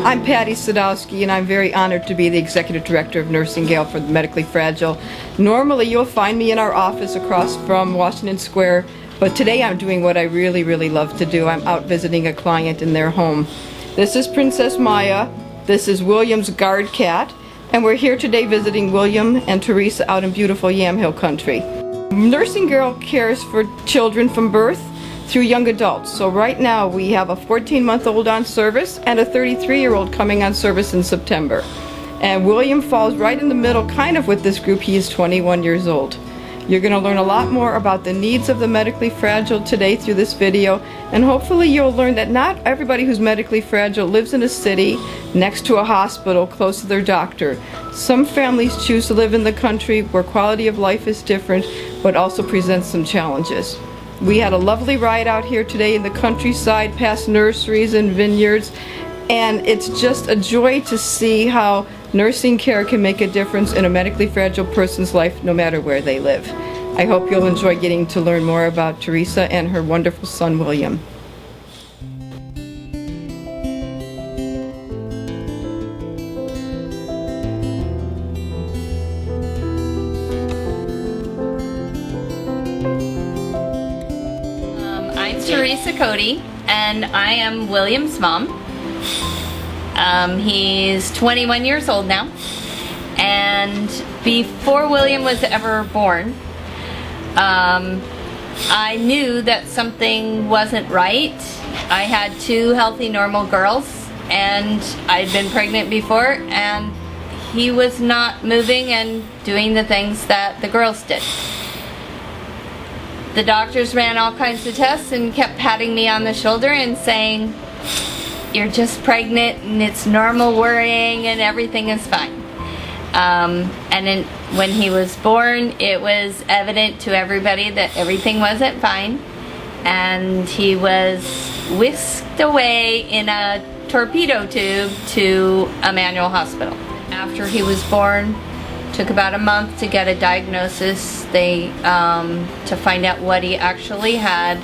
I'm Patty Sadowski, and I'm very honored to be the Executive Director of Nursingale for the Medically Fragile. Normally you'll find me in our office across from Washington Square, but today I'm doing what I really love to do. I'm out visiting a client in their home. This is Princess Maya, this is William's guard cat, and we're here today visiting William and Teresa out in beautiful Yamhill country. Nursingale cares for children from birth through young adults. So right now we have a 14-month-old on service and a 33-year-old coming on service in September. And William falls right in the middle kind of with this group. He is 21 years old. You're going to learn a lot more about the needs of the medically fragile today through this video, and hopefully you'll learn that not everybody who's medically fragile lives in a city next to a hospital close to their doctor. Some families choose to live in the country where quality of life is different but also presents some challenges. We had a lovely ride out here today in the countryside past nurseries and vineyards, and it's just a joy to see how nursing care can make a difference in a medically fragile person's life no matter where they live. I hope you'll enjoy getting to learn more about Teresa and her wonderful son William. I'm Teresa Cody, and I am William's mom. He's 21 years old now, and before William was ever born, I knew that something wasn't right. I had two healthy, normal girls, and I'd been pregnant before, and he was not moving and doing the things that the girls did. The doctors ran all kinds of tests and kept patting me on the shoulder and saying, "You're just pregnant and it's normal worrying and everything is fine." And then when he was born, it was evident to everybody that everything wasn't fine, and he was whisked away in a torpedo tube to Emmanuel Hospital. After he was born, took about a month to get a diagnosis, to find out what he actually had.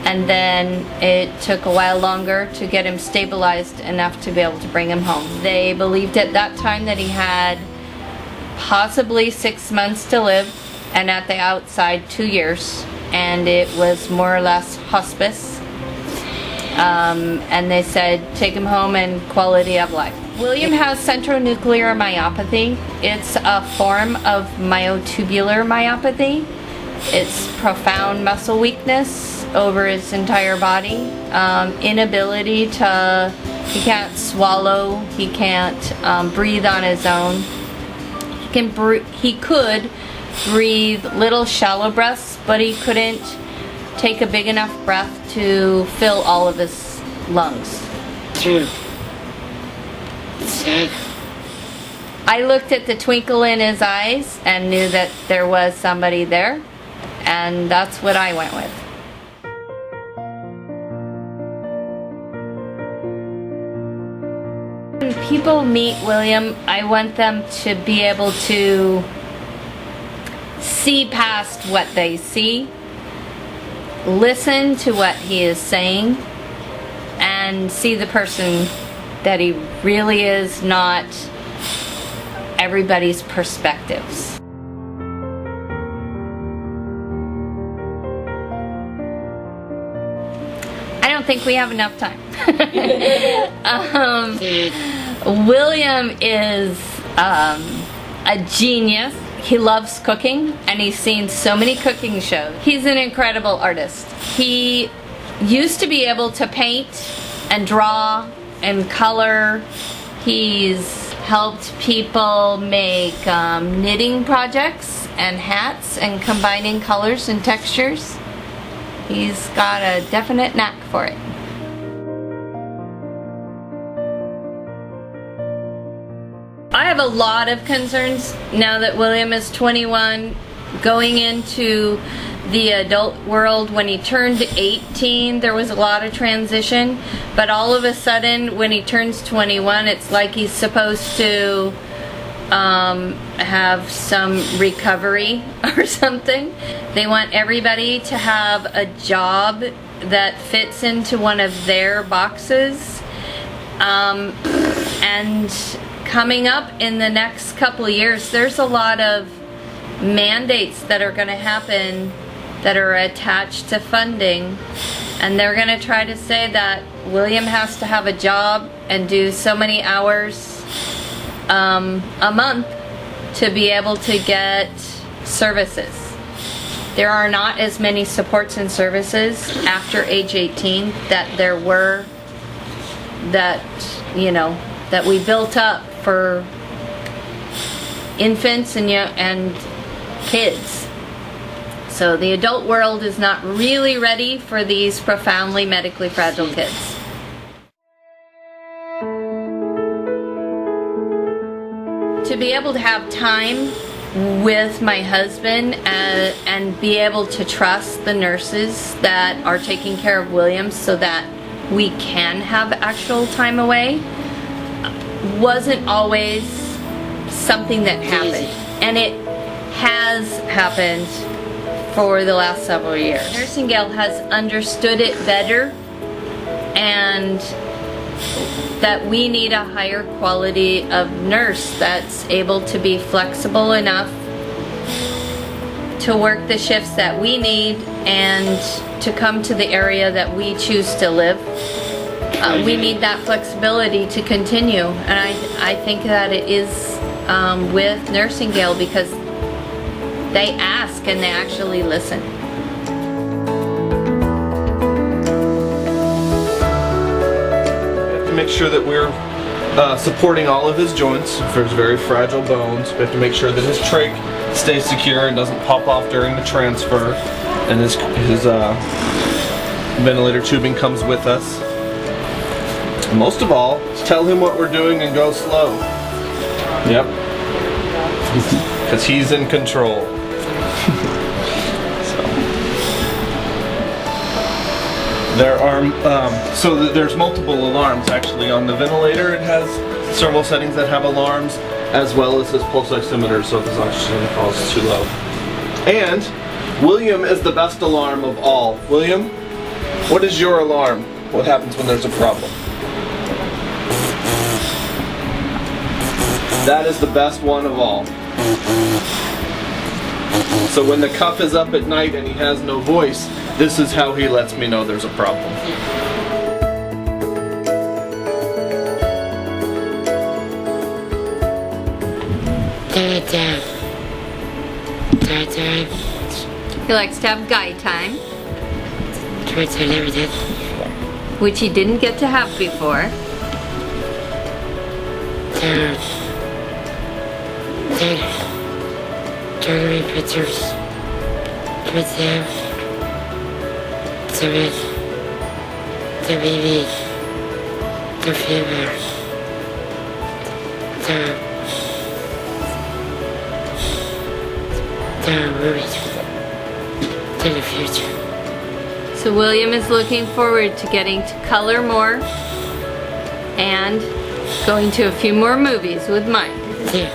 And then it took a while longer to get him stabilized enough to be able to bring him home. They believed at that time that he had possibly 6 months to live, and at the outside 2 years, and it was more or less hospice. And they said take him home and quality of life. William has centronuclear myopathy. It's a form of myotubular myopathy. It's profound muscle weakness over his entire body, inability to, he can't swallow, he can't breathe on his own. He could breathe little shallow breaths, but he couldn't take a big enough breath to fill all of his lungs. I looked at the twinkle in his eyes and knew that there was somebody there, and that's what I went with. When people meet William, I want them to be able to see past what they see, listen to what he is saying, and see the person that he really is, not everybody's perspectives. I don't think we have enough time. William is a genius. He loves cooking, and he's seen so many cooking shows. He's an incredible artist. He used to be able to paint and draw and color. He's helped people make knitting projects and hats and combining colors and textures. He's got a definite knack for it. I have a lot of concerns now that William is 21, going into the adult world. When he turned 18, there was a lot of transition, but all of a sudden when he turns 21, it's like he's supposed to have some recovery or something. They want everybody to have a job that fits into one of their boxes. And coming up in the next couple of years, there's a lot of mandates that are going to happen that are attached to funding, and they're going to try to say that William has to have a job and do so many hours a month to be able to get services. There are not as many supports and services after age 18 that there were, that, you know, that we built up for infants and kids. So the adult world is not really ready for these profoundly medically fragile kids. To be able to have time with my husband and be able to trust the nurses that are taking care of William so that we can have actual time away wasn't always something that happened. And it has happened for the last several years. Nursingale has understood it better, and that we need a higher quality of nurse that's able to be flexible enough to work the shifts that we need and to come to the area that we choose to live. We need that flexibility to continue, and I think that it is with Nursingale, because they ask and they actually listen. Make sure that we're supporting all of his joints for his very fragile bones. We have to make sure that his trach stays secure and doesn't pop off during the transfer, and his ventilator tubing comes with us. And most of all, tell him what we're doing and go slow. Yep, because he's in control. There are, there's multiple alarms actually on the ventilator. It has several settings that have alarms, as well as his pulse oximeter, so if his oxygen falls too low. And William is the best alarm of all. William, what is your alarm? What happens when there's a problem? That is the best one of all. So when the cuff is up at night and he has no voice, this is how he lets me know there's a problem. He likes to have guy time, which he didn't get to have before. The baby, the fever, the worries to the future. So William is looking forward to getting to color more and going to a few more movies with Mike. Yeah.